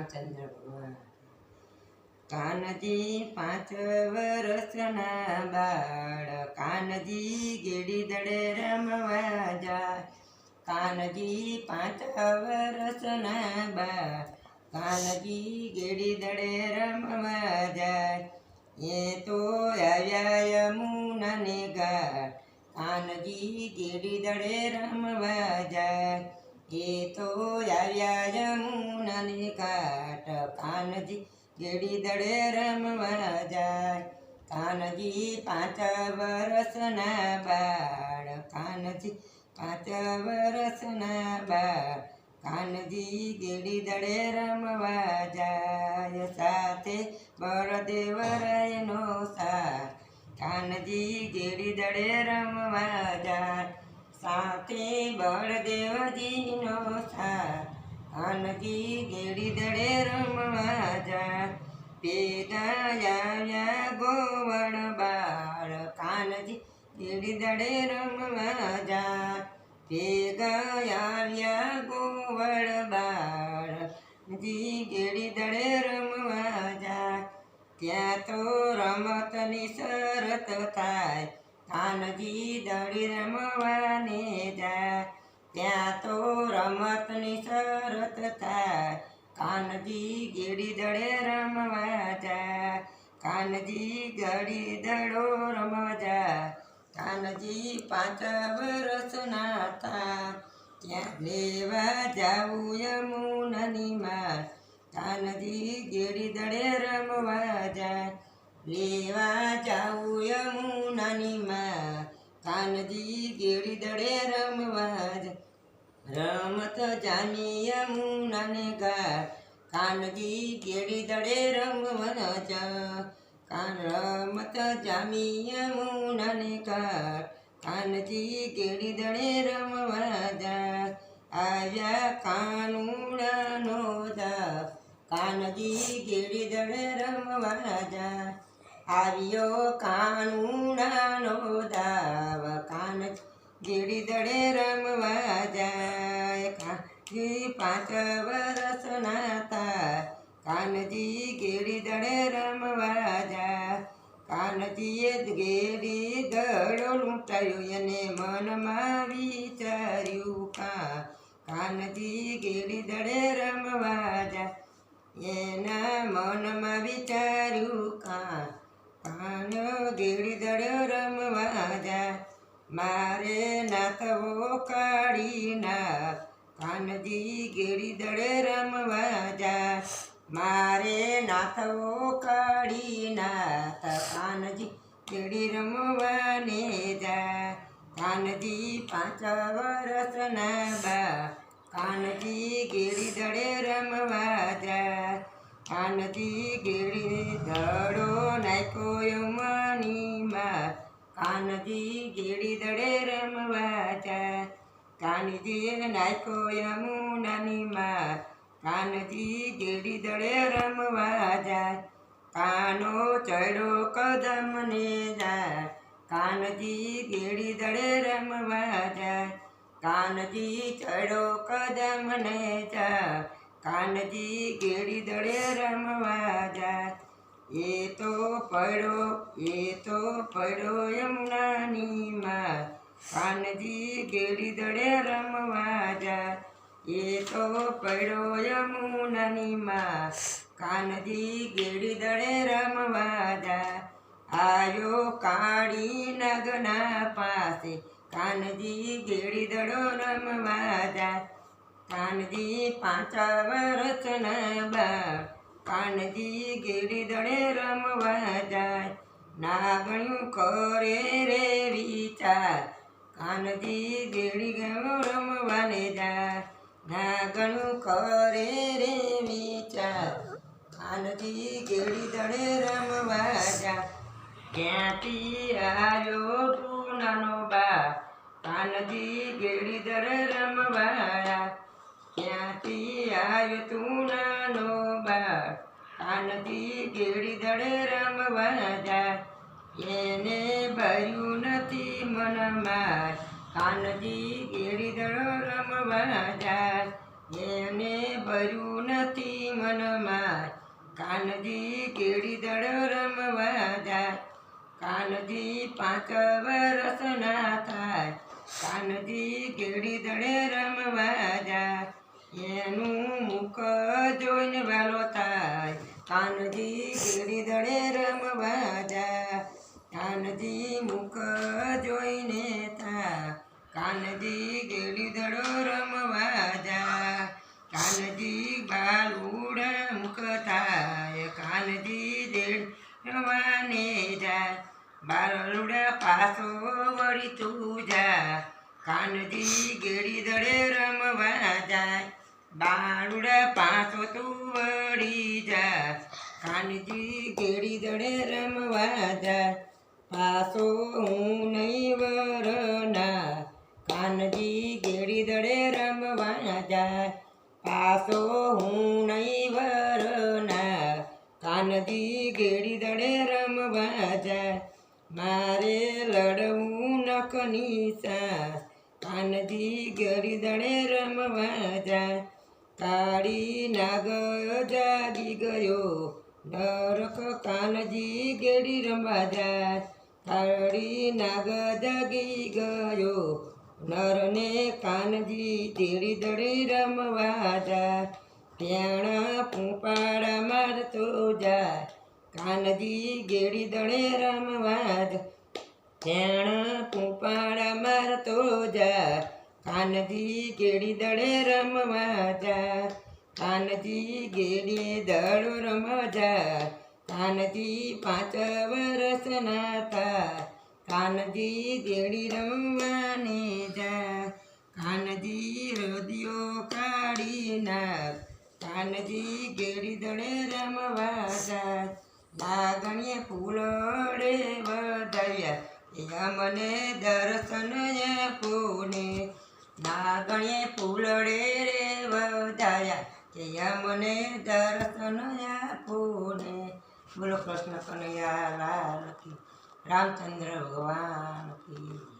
રામચંદ્ર ભગવાન। કાનજી 5 વર્ષના બાળ, કાનજી ગેડી દડે રમવા જાય। કાનજી 5 વર્ષના બાળ, કાનજી ગેડી દડે રમવા જાય। એ તો આવ્યા યમુનાને ઘાટ, કાનજી ગેડી દડે રમવા જાય। એ તો આવ્યા યમુનાને ઘાટ, કાનજી ગેડી દડે રમવા જાય। કાનજી 5 વર્ષના બાળ, કાનજી 5 વર્ષના બાળ, કાનજી ગેડી દડે રમવા જાય। સાથે બળદેવરાયનો સાથ, કાનજી ગેડી દડે રમવા જાય। સાથે બળદેવજીનો સાથ, કાનજી ગેડી દડે રમવા જાય। ભેગા આવ્યા ગોવળ બાળ, કાનજી ગેડી દડે રમવા જાય। ભેગા આવ્યા ગોવળ બાળ, કાનજી ગેડી દડે રમવા જાય। ત્યાં તો રમતની શરત થાય, કાનજી દડી રમવાને જાય। ત્યાં તો રમતની શરત થાય, કાનજી ગેડી દડે રમવા જાય। કાનજી ગેડી દડો રમવા જાય। કાનજી 5 વર્ષના હતા, ત્યાં લેવા જાવું યમુનાની માર, કાનજી ગેડી દડે રમવા જાય। લેવા જાવું યમુનાની માર, કાનજી ગેડી દડે રમવા જાય। રમત જામી યમુનાને ઘાટ, કાનજી ગેડી દડે રમવા જાય। રમત જામી યમુનાને ઘાટ, કાનજી ગેડી દડે રમવા જાય। આવ્યા કાનુડાનો જાપ, કાનજી ગેડી દડે રમવા જાય। આવ્યો કાનુડાનો દાવ, કાનજી ગેડી દડે રમવા જાય। કાનજી 5 વર્ષના હતા, કાનજી ગેડી દડે રમવા જાય। કાનજીએ ગેડી દડો લૂંટાયો, એને મનમાં વિચાર્યું કાનજી ગેડી દડે રમવા જાય। એના મનમાં વિચાર્યું કાન ગેડી દડે રમવા જાય। મારે નાથવો કાઢી નાખ, કાનજી ગેડી દડે રમવા જાય। મારે નાથવો કાઢી નાથ, કાનજી ગેડી રમવાને જાય। કાનજી 5 વર્ષના બાળ, કાનજી ગેડી દડે રમવા જાય। કાનજી ગેડી દડો નાખ્યો યમુનાની માર, કાનજી ગેડી દડે રમવા જાય। કાનજીએ નાખ્યો યમુનાની માર, કાનજી ગેડી દડે રમવા જાય। કાનો ચડ્યો કદમને જાય, કાનજી ગેડી દડે રમવા જાય। કાનજી ચડ્યો કદમને જાય, કાનજી ગેડી દડે રમવા જાય। એ તો પડ્યો યમુનાની માર, કાનજી ગેડી દડે રમવા જાય। એ તો પડ્યો યમુનાની માર, કાનજી ગેડી દડે રમવા જાય। આવ્યો કાળી નાગના પાસે, કાનજી ગેડી દડો રમવા જાય। કાનજી 5 વર્ષના બાળ, કાનજી ગેડી દડે રમવા જાય। નાગણ્યું કરે રે વિચાર, કાનજી ગેડી રમવાને જાય। નાગણ્યું કરે રે વિચાર, કાનજી ગેડી દડે રમવા જાય। ક્યાંથી આવ્યો ટૂનાનો બાળ, કાનજી ગેડી દડે રમવા જાય। ક્યાંથી આવ્યો ટૂનાનો બાળ, કાનજી ગેડી દડે રમવા જાય। એને ભર્યું નથી મનમાં, કાનજી ગેડી દડો રમવા જાય। એને ભર્યું નથી મનમાં કાનજી કેળી દડો રમવા જાય કાનજી 5 વર્ષના થાય કાનજી કેળી દડે રમવા જાય એનું મુખ જોઈને વાલો થાય કાનજી કેળી દડે રમવા જાય કાનજી મુખ જોઈને થાય કાનજી કેળી દડો રમવા જાય કાનજી બાલુડા મુખ થાય કાનજી દેડ રવાને જાય બાલુડા પાછો વળી તું જા કાનજી ગેડી દડે રમવા જાય બાલુડા પાછો તું વળી જા કાનજી ગેડી દડે રમવા જાય પાછો હું નહીં વરના કાનજી ગેડી દડે રમવા જાય પાછો હું નહીં વરના કાનજી ગેડી દડે રમવા જાય મારે લડવું નખની સાસ કાનજી ગેડી દડે રમવા જાય કાળી નાગ જાગી ગયો નરક કાનજી ગેડી રમવા જાય કાળી નાગ જાગી ગયો નરને કાનજી ગેડી દડે રમવા જાય ત્યાં પૂંપાડા મારતો જાય કાનજી ગેડી દડે રમવા જાય ત્યાં પૂંપાડા મારતો જાય કાનજી ગેડી દડે રમવા જાય કાનજી ગેડી દડો રમવા જાય કાનજી 5 વર્ષના થાય કાનજી ગેડી રમવાને જાય કાનજી હૃદયો કાઢી નાખ કાનજી ગેડી દડે રમવા જાય લાગણીએ ફૂલડે વધાર્યા મને દર્શન આપોને લાગણીએ ફૂલડે રે વધાર્યા મને દર્શન આપોને બોલો કૃષ્ણ કનૈયા લાલ કી રામચંદ્ર ભગવાન કી